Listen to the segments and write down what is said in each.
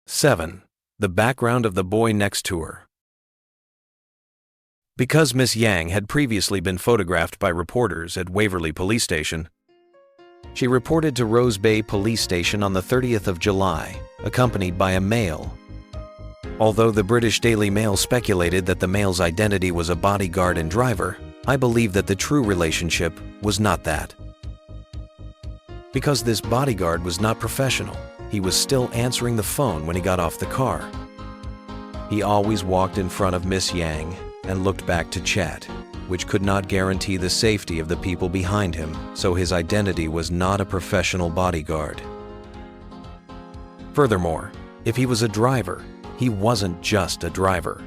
7. The background of the boy next to her. Because Miss Yang had previously been photographed by reporters at Waverley Police Station, she reported to Rose Bay Police Station on the 30th of July, accompanied by a male. Although the British Daily Mail speculated that the male's identity was a bodyguard and driver, I believe that the true relationship was not that. Because this bodyguard was not professional, he was still answering the phone when he got off the car. He always walked in front of Miss Yang and looked back to chat, which could not guarantee the safety of the people behind him, so his identity was not a professional bodyguard. Furthermore, if he was a driver, he wasn't just a driver.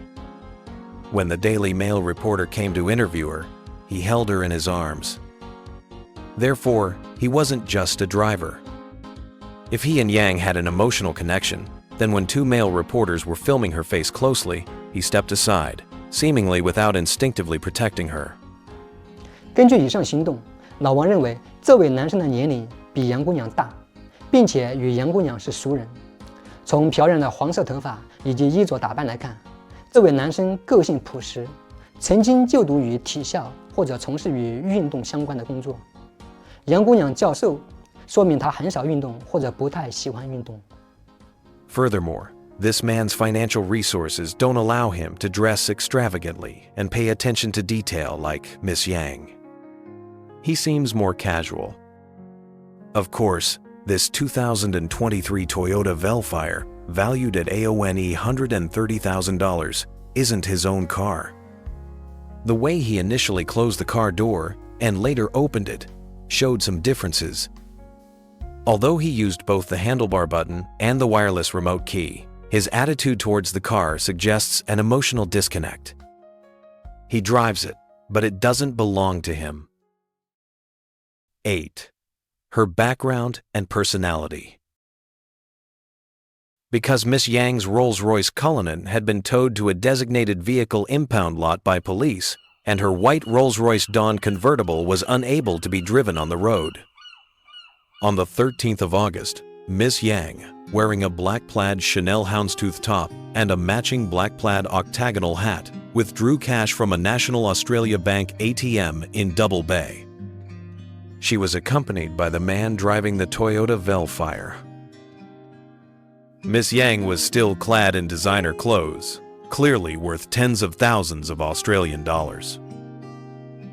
When the Daily Mail reporter came to interview her, he held her in his arms. Therefore, he wasn't just a driver. If he and Yang had an emotional connection, then when two male reporters were filming her face closely, he stepped aside, seemingly without instinctively protecting her. 根据以上行动，老王认为这位男生的年龄比杨姑娘大，并且与杨姑娘是熟人。从漂亮的黄色头发以及衣着打扮来看，这位男生个性朴实，曾经就读于体校或者从事与运动相关的工作。杨姑娘较瘦，说明他很少运动或者不太喜欢运动。Furthermore, this man's financial resources don't allow him to dress extravagantly and pay attention to detail like Miss Yang. He seems more casual. Of course, this 2023 Toyota Velfire, valued at AONE $130,000, isn't his own car. The way he initially closed the car door and later opened it showed some differences. Although he used both the handlebar button and the wireless remote key, his attitude towards the car suggests an emotional disconnect. He drives it, but it doesn't belong to him. 8. Her background and personality. Because Miss Yang's Rolls-Royce Cullinan had been towed to a designated vehicle impound lot by police, and her white Rolls-Royce Dawn convertible was unable to be driven on the road. On the 13th of August, Miss Yang, wearing a black plaid Chanel houndstooth top and a matching black plaid octagonal hat, withdrew cash from a National Australia Bank ATM in Double Bay. She was accompanied by the man driving the Toyota Velfire. Miss Yang was still clad in designer clothes, clearly worth tens of thousands of Australian dollars.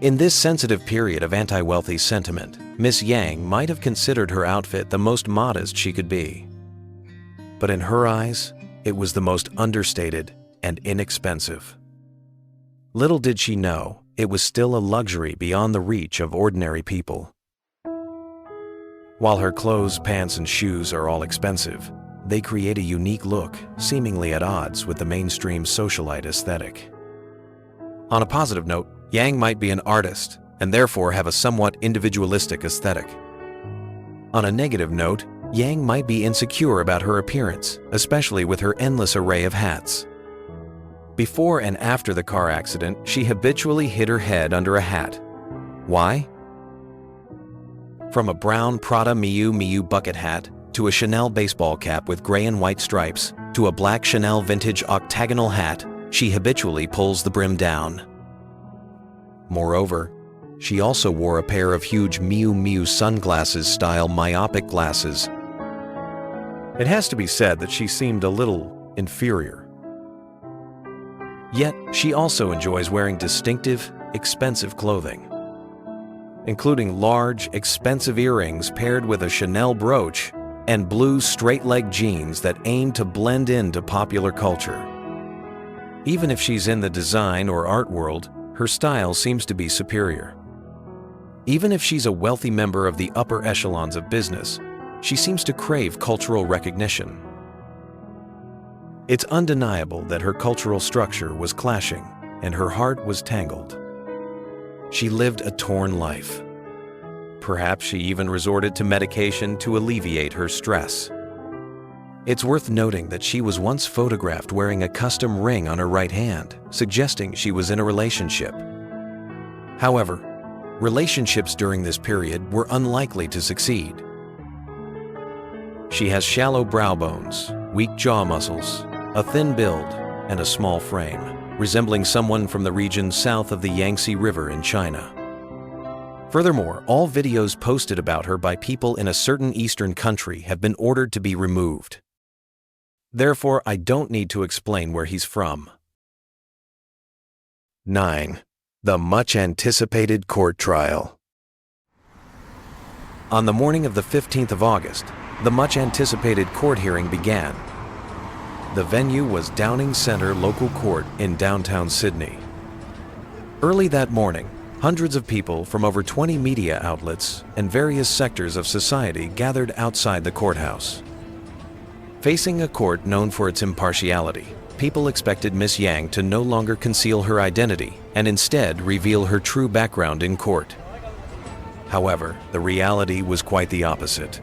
In this sensitive period of anti-wealthy sentiment, Miss Yang might have considered her outfit the most modest she could be. But in her eyes, it was the most understated and inexpensive. Little did she know, it was still a luxury beyond the reach of ordinary people. While her clothes, pants, and shoes are all expensive, they create a unique look, seemingly at odds with the mainstream socialite aesthetic. On a positive note, Yang might be an artist, and therefore have a somewhat individualistic aesthetic. On a negative note, Yang might be insecure about her appearance, especially with her endless array of hats. Before and after the car accident, she habitually hid her head under a hat. Why? From a brown Prada Miu Miu bucket hat, to a Chanel baseball cap with gray and white stripes, to a black Chanel vintage octagonal hat, she habitually pulls the brim down. Moreover, she also wore a pair of huge Miu Miu sunglasses-style myopic glasses. It has to be said that she seemed a little inferior. Yet, she also enjoys wearing distinctive, expensive clothing, including large, expensive earrings paired with a Chanel brooch and blue straight-leg jeans that aim to blend into popular culture. Even if she's in the design or art world, her style seems to be superior. Even if she's a wealthy member of the upper echelons of business, she seems to crave cultural recognition. It's undeniable that her cultural structure was clashing and her heart was tangled. She lived a torn life. Perhaps she even resorted to medication to alleviate her stress. It's worth noting that she was once photographed wearing a custom ring on her right hand, suggesting she was in a relationship. However, relationships during this period were unlikely to succeed. She has shallow brow bones, weak jaw muscles, a thin build, and a small frame, resembling someone from the region south of the Yangtze River in China. Furthermore, all videos posted about her by people in a certain Eastern country have been ordered to be removed. Therefore, I don't need to explain where he's from. 9. The much-anticipated court trial. On the morning of the 15th of August, the much-anticipated court hearing began. The venue was Downing Centre Local Court in downtown Sydney. Early that morning, hundreds of people from over 20 media outlets and various sectors of society gathered outside the courthouse. Facing a court known for its impartiality, people expected Miss Yang to no longer conceal her identity and instead reveal her true background in court. However, the reality was quite the opposite.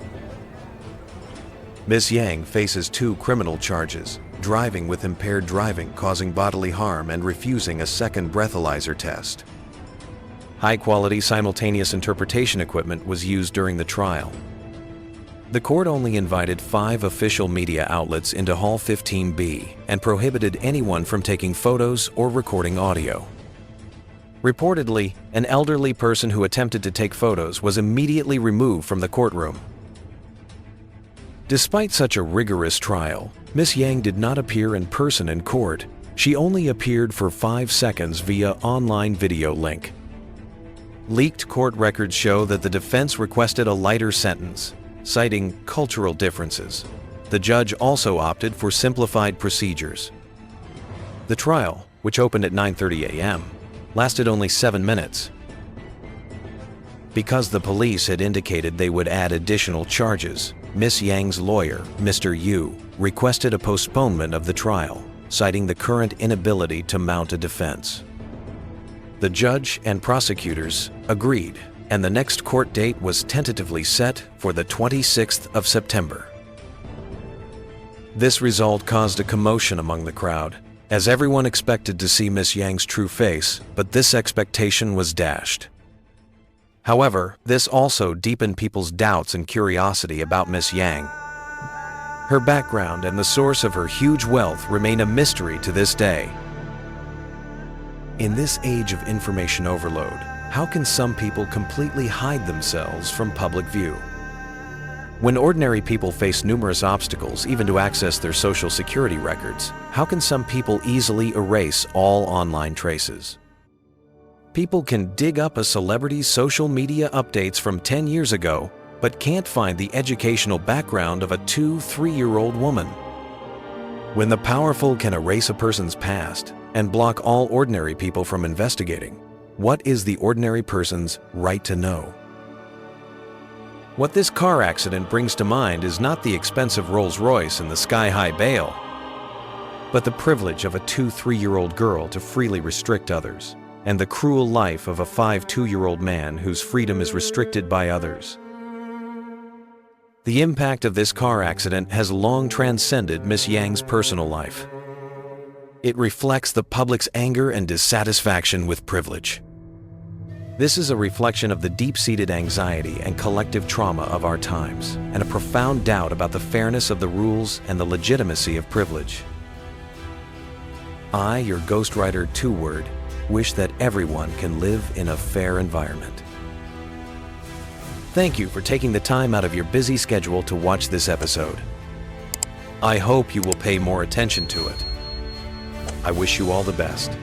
Miss Yang faces 2 criminal charges: driving with impaired driving causing bodily harm and refusing a second breathalyzer test. High-quality simultaneous interpretation equipment was used during the trial. The court only invited 5 official media outlets into Hall 15B and prohibited anyone from taking photos or recording audio. Reportedly, an elderly person who attempted to take photos was immediately removed from the courtroom. Despite such a rigorous trial, Miss Yang did not appear in person in court. She only appeared for 5 seconds via online video link. Leaked court records show that the defense requested a lighter sentence, citing cultural differences. The judge also opted for simplified procedures. The trial, which opened at 9:30 a.m., lasted only 7 minutes. Because the police had indicated they would add additional charges, Miss Yang's lawyer, Mr. Yu, requested a postponement of the trial, citing the current inability to mount a defense. The judge and prosecutors agreed, and the next court date was tentatively set for the 26th of September. This result caused a commotion among the crowd, as everyone expected to see Miss Yang's true face, but this expectation was dashed. However, this also deepened people's doubts and curiosity about Miss Yang. Her background and the source of her huge wealth remain a mystery to this day. In this age of information overload, how can some people completely hide themselves from public view? When ordinary people face numerous obstacles even to access their social security records, how can some people easily erase all online traces? People can dig up a celebrity's social media updates from 10 years ago, but can't find the educational background of a 2-3-year-old woman. When the powerful can erase a person's past and block all ordinary people from investigating, what is the ordinary person's right to know? What this car accident brings to mind is not the expensive Rolls-Royce and the sky-high bail, but the privilege of a 2-3-year-old girl to freely restrict others, and the cruel life of a 5-2-year-old man whose freedom is restricted by others. The impact of this car accident has long transcended Miss Yang's personal life. It reflects the public's anger and dissatisfaction with privilege. This is a reflection of the deep-seated anxiety and collective trauma of our times, and a profound doubt about the fairness of the rules and the legitimacy of privilege. I, your ghostwriter TooWord, wish that everyone can live in a fair environment. Thank you for taking the time out of your busy schedule to watch this episode. I hope you will pay more attention to it. I wish you all the best.